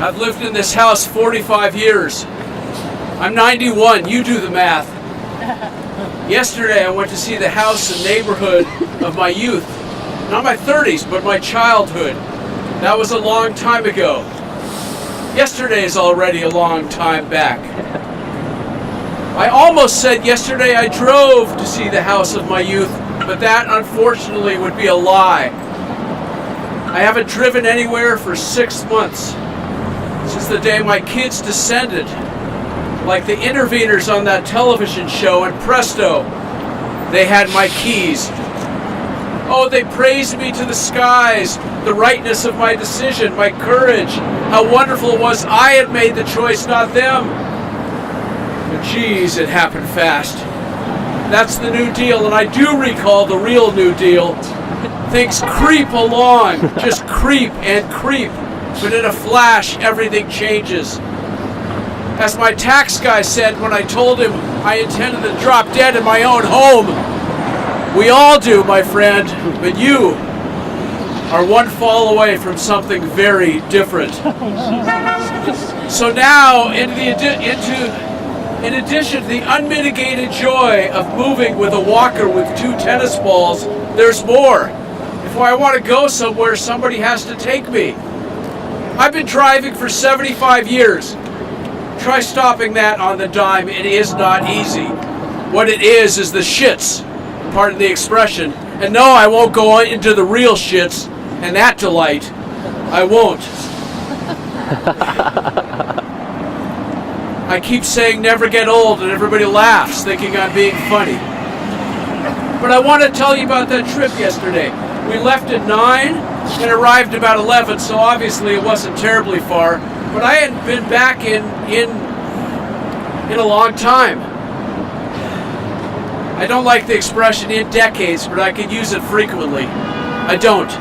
I've lived in this house 45 years. I'm 91, you do the math. Yesterday I went to see the house and neighborhood of my youth. Not my 30s, but my childhood. That was a long time ago. Yesterday is already a long time back. I almost said yesterday I drove to see the house of my youth, but that unfortunately would be a lie. I haven't driven anywhere for 6 months, since the day my kids descended, like the interveners on that television show, and presto, they had my keys. Oh, they praised me to the skies, the rightness of my decision, my courage, how wonderful it was I had made the choice, not them. But geez, it happened fast. That's the New Deal, and I do recall the real New Deal. Things creep along, just creep and creep, but in a flash, everything changes. As my tax guy said when I told him I intended to drop dead in my own home, we all do, my friend, but you are one fall away from something very different. So now, in addition to the unmitigated joy of moving with a walker with 2 tennis balls, there's more. If I want to go somewhere, somebody has to take me. I've been driving for 75 years. Try stopping that on the dime. It is not easy. What it is the shits, pardon the expression. And no, I won't go into the real shits and that delight. I won't. I keep saying never get old, and everybody laughs, thinking I'm being funny. But I want to tell you about that trip yesterday. We left at 9 and arrived about 11, so obviously it wasn't terribly far. But I hadn't been back in a long time. I don't like the expression in decades, but I can use it frequently. I don't.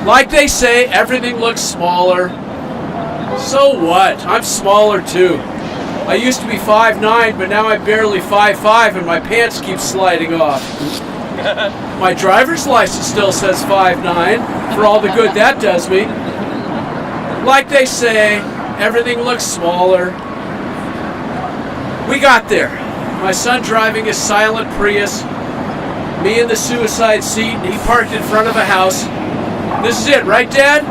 Like they say, everything looks smaller. So what? I'm smaller too. I used to be 5'9", but now I'm barely 5'5", and my pants keep sliding off. My driver's license still says 5'9", for all the good that does me. Like they say, everything looks smaller. We got there. My son driving his silent Prius, me in the suicide seat, and he parked in front of a house. This is it, right, Dad?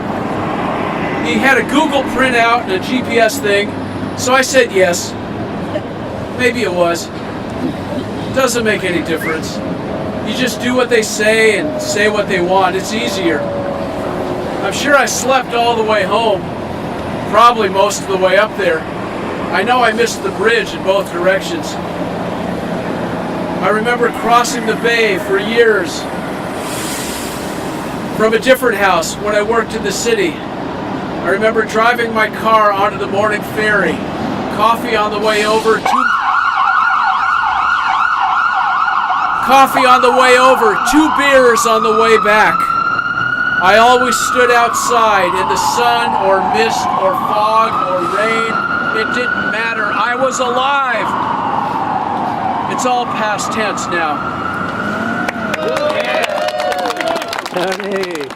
He had a Google printout and a GPS thing, so I said yes. Maybe it was. Doesn't make any difference. You just do what they say and say what they want. It's easier. I'm sure I slept all the way home, probably most of the way up there. I know I missed the bridge in both directions. I remember crossing the bay for years from a different house when I worked in the city. I remember driving my car onto the morning ferry, coffee on the way over, 2 beers on the way back. I always stood outside in the sun or mist or fog or rain. It didn't matter. I was alive. It's all past tense now. Tony.